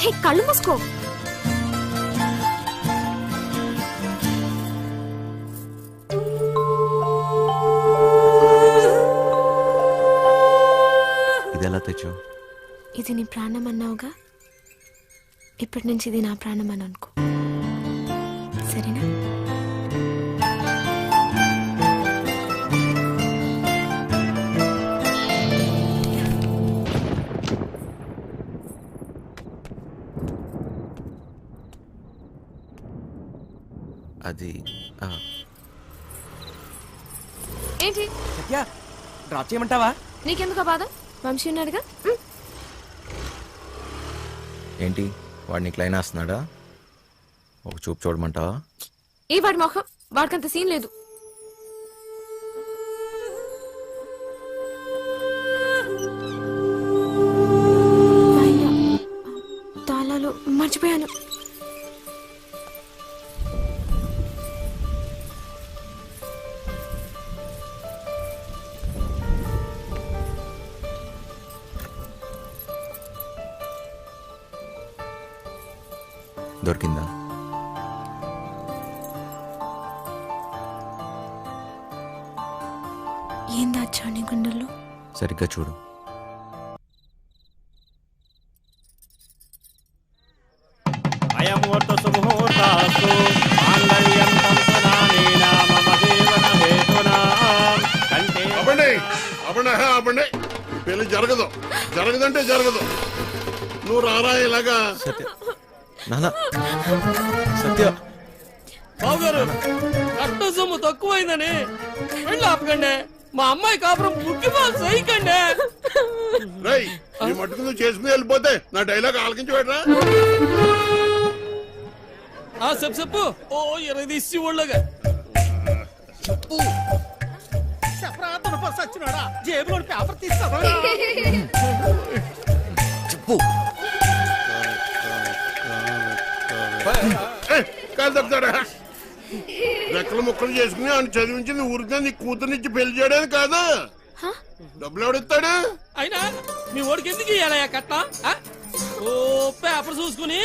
హే కళ్ళు మూసుకో. ఇదెలా తెచ్చావు? ఇది నీ ప్రాణం అన్నావుగా, ఇప్పటి నుంచి ఇది నా ప్రాణం అని అనుకో, సరేనా? అది ఏంటి డ్రాప్ చేయమంటావా? నీకెందుకు బాధ? వంశీ ఉన్నాడుగా. ఏంటి వాడు నీకు లైన్ వేస్తున్నాడా? ఒక చూపు చూడమంటావా? ఏ వాడి మొహం, వాడికంత సీన్ లేదు. తాళాలు మర్చిపోయాను. దొరికిందా? ఏం దాచా నీ గుండెల్లో? సరిగ్గా చూడు. అయముహూర్త సుముహూర్తాస్తు మాంగళ్యం తంతునానేన మమ జీవన హేతునా కంటే. అవ్వండి పెళ్లి జరగదంటే జరగదు. నువ్వు రారా ఇలాగా. సత్య నాన్న, సత్య బావగారు కట్ట సొమ్ము తక్కువైందని వెళ్ళి ఆపకండి. మా అమ్మాయి కాపురం ముఖ్యపాలు సైకండి. రేయ్ నీ మట్టుకు నువ్వు చేసుకుని వెళ్ళిపోతే నా డైలాగ్ ఆలకించి పెట్టరా. చెప్పు. ఓ 20 తీసి ఒళ్ళగా చెప్పు. సచ్చినాడా జేబులో పేపర్ తీస్తాడా? చెప్పు. కాదు తప్పుతాడా? రెక్కలు ముక్కలు చేసుకుని ఆయన చదివించింది ఊరికే నీ కూతురునిచ్చి పెళ్లి చేయడానికి కాదు. డబ్బులు ఎవడిస్తాడు? అయినా మీ ఓడికి ఎందుకు ఇయ్యాలయ్యా కట్ట? ఓ పేపర్ చూసుకుని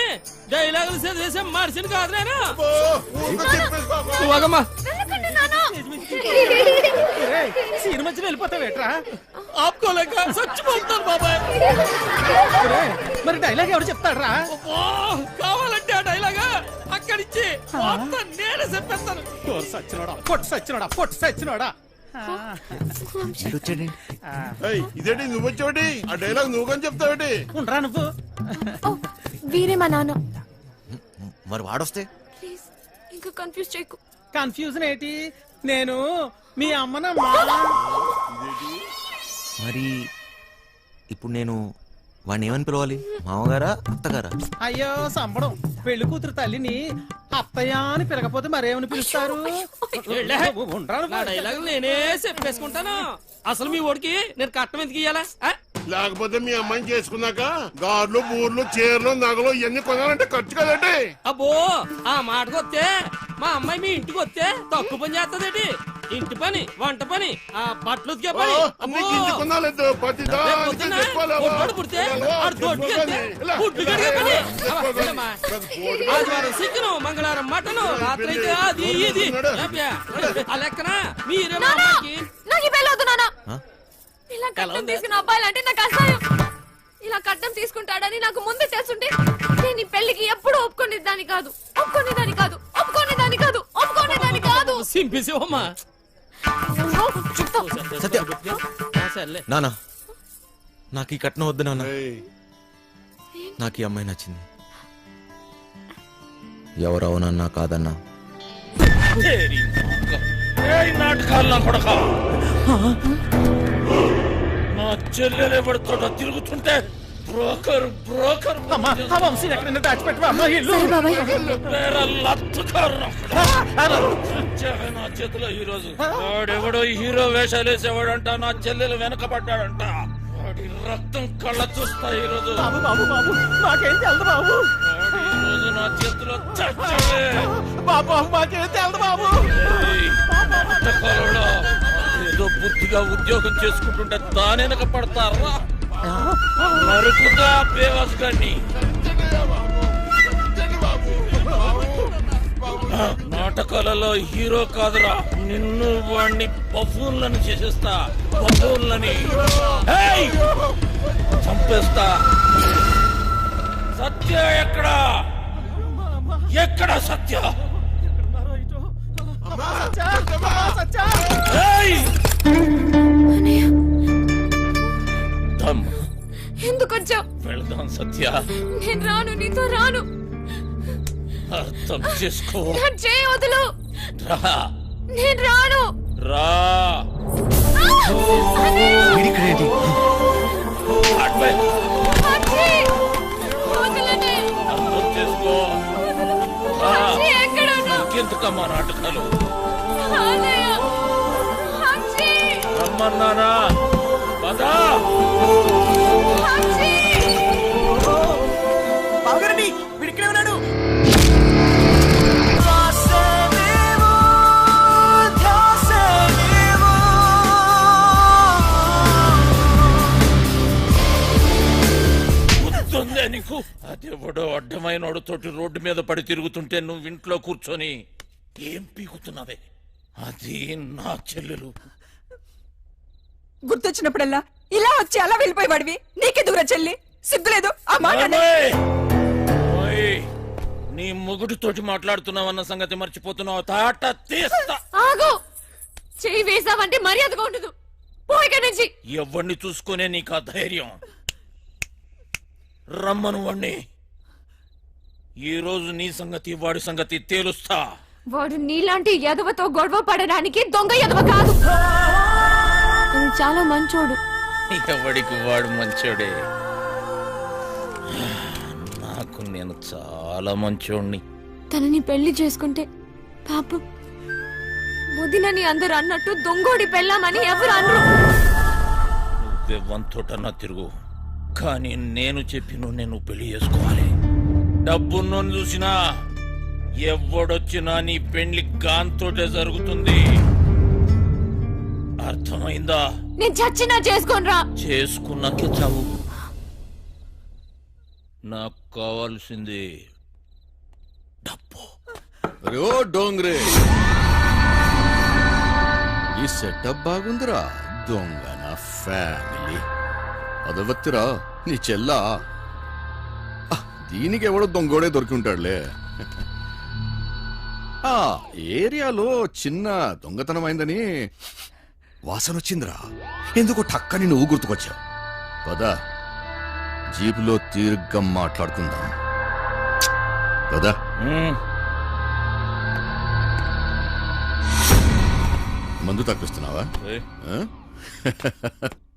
డైలాగులు చదివేసే మనిషిని కాదు నేను. సినిమా వెళ్ళిపోతావేట్రా? ఆపుకోలేక చచ్చిపోతాను బాబాయ్. మరి డైలాగ్ ఎవరు చెప్తాడ్రా? కావాలంటే ఆ డైలాగ్ అక్కడిచ్చి నేనే చెప్పేస్తాను. పొట్టు సచ్చినోడా. ఇదేంటి నువ్వు వచ్చావుటి? ఆ డైలాగ్ నువ్వు కానీ చెప్తావేటి? ఉండరా నువ్వు? వీరే మా నాన్న. మరి వాడొస్తే? ప్లీజ్ ఇంకా కన్ఫ్యూజ్ చేయకు. కన్ఫ్యూజన్ ఏంటి? నేను మీ అమ్మన మరి ఇప్పుడు నేను వాడిని ఏమని పిలవాలి? మామగారా అత్తగారా? అయ్యో సంబడం. పెళ్లి కూతురు తల్లిని అత్తయ్య అని పిలకపోతే మరేమని పిలుస్తారు? డైలాగ్ నేనే చెప్పేసుకుంటాను. అసలు మీ ఓడికి నేను కట్టం ఎందుకు ఇయ్యాలా? లేకపోతే మీ అమ్మాయిని చేసుకున్నాక గార్లు బూర్లు చీరలు నగలు ఇవన్నీ కొనాలంటే ఖర్చు కదండి. అబ్బో ఆ మాటకు వస్తే మా అమ్మాయి మీ ఇంటికి వస్తే తక్కువ పని చేస్తదేటి? ఇంటి పని, వంట పని, ఆ బట్టలు ఉతికే పని. ఆదివారం చికెను, మంగళవారం మటను, రాత్రి అయితే అది ఇది. ఆ లెక్కన మీరే మా అమ్మాయికి. ఇలా కట్నం తీసుకున్న అబ్బాయిలు అంటే నాకు అసహ్యం. ఇలా కట్నం తీసుకుంటాడని నాకు ముందే తెలుసుంటే నేను ఈ పెళ్లికి ఎప్పుడు ఒప్పుకునేదాన్ని కాదు. సింపిసివమ్మా. సత్య నానా, నాకు ఈ కట్నం వద్దు నాన్న. నాకు ఈ అమ్మాయి నచ్చింది. ఎవరవునన్నా కాదన్నా నా చెల్లెలే పడుతుంటా తిరుగుతుంటే బ్రోకర్ ఎక్కడైనా దాచిపెట్టవా? నా చేతిలో ఈ రోజు వాడెవడో హీరో వేషాలు వేసేవాడంట. నా చెల్లెలు వెనకబడ్డాడంట. వాడి రక్తం కళ్ళ చూస్తా ఈ రోజు. నాకేం తెలదు బాబు. ఈ రోజు నా చేతిలో మాకేం తెలదు బాబు. ఏదో బుద్ధిగా ఉద్యోగం చేసుకుంటుంటే దాని వెనక పడతారా? నరుకుతా బేవాస్ గారిని. నాటకాలలో హీరో కాదురా, నిన్ను వాణ్ణి బఫూన్లను చేసేస్తా, బఫూన్లని ఏయ్! చంపేస్తా. సత్య ఎక్కడా? ఎక్కడ సత్య? ఏయ్! దమ్. ఎందుకు వచ్చావు? వెళ్దాం సత్య, నేను రాను, నీతో రాను. అర్థం చేసుకో. నా చేయి వదులు. రా, నేను రాను. రా. వీడిక్కడేంటి? అడ్వై. అచ్చి! వదలనే. అర్థం చేసుకో. రా. అచ్చి, ఎక్కడ ఉన్నావు? ఇంకెందుకమ్మా నాటకాలు? అన్నయ్య! అచ్చి! రమ్మన్నానా? పదా. అచ్చి! బావగారండి వీడిక్కడే ఉన్నాడు. గుర్తుందే నీకు? అదెవడో అడ్డమైనోడు తోటి రోడ్డు మీద పడి తిరుగుతుంటే నువ్వు ఇంట్లో కూర్చొని ఏం పీకుతున్నావే? అది నా చెల్లెలు. గుర్తొచ్చినప్పుడల్లా ఇలా వచ్చి అలా వెళ్ళిపోయేవాడివి. నీకెందుకురా చెల్లి? సిగ్గులేదు ఆ మాట అన్న- ఓయ్! ఓయ్! నీ మొగుడితోటి మాట్లాడుతున్నావన్న సంగతి మర్చిపోతున్నావు. తాట తీస్తా. ఆగు! చేయి వేసావంటే మర్యాదగా ఉండదు. పో ఇక్కడి నుంచి. ఎవరిని చూసుకునే నీకు ఆ ధైర్యం? రమ్మను వాణ్ణి. ఈ రోజు నీ సంగతి వాడి సంగతి తేలుస్తా. వాడు నీలాంటి ఎదవతో గొడవ పడడానికి దొంగ ఎదవ కాదు. తను చాలా మంచోడు. ఎవడికి వాడు మంచోడే. నాకు నేను చాలా మంచోడిని. తనని పెళ్లి చేసుకుంటే పాపం వదినని అందరు అన్నట్టు దొంగోడి పెళ్ళామని ఎవరు అనరు. నువ్వే వంతోటన్నా తిరుగు, కానీ నేను చెప్పిన నేను పెళ్లి చేసుకోవాలి. డబ్బున్నోని చూసినా ఎవడొచ్చినా నీ పెళ్లి గాంతోటే జరుగుతుంది. అర్థమైందా? నేను చచ్చినా చేసుకోనరా. చేసుకున్నాక చావు. నాకు కావాల్సింది డబ్బు. అరే ఓ డోంగ్రే, ఈ సెటప్ బాగుందిరా. దొంగ నా ఫ్యామిలీ అదవత్తిరా నీ చెల్లా. దీనికి ఎవడో దొంగోడే దొరికి ఉంటాడులే. ఆ ఏరియాలో చిన్న దొంగతనం అయిందని వాసన వచ్చిందిరా. ఎందుకో టక్కని నువ్వు గుర్తుకొచ్చావు. పద, జీపులో తీరుగ్గా మాట్లాడుకుందాం. పద. మందు తప్పిస్తున్నావా? ఏయ్,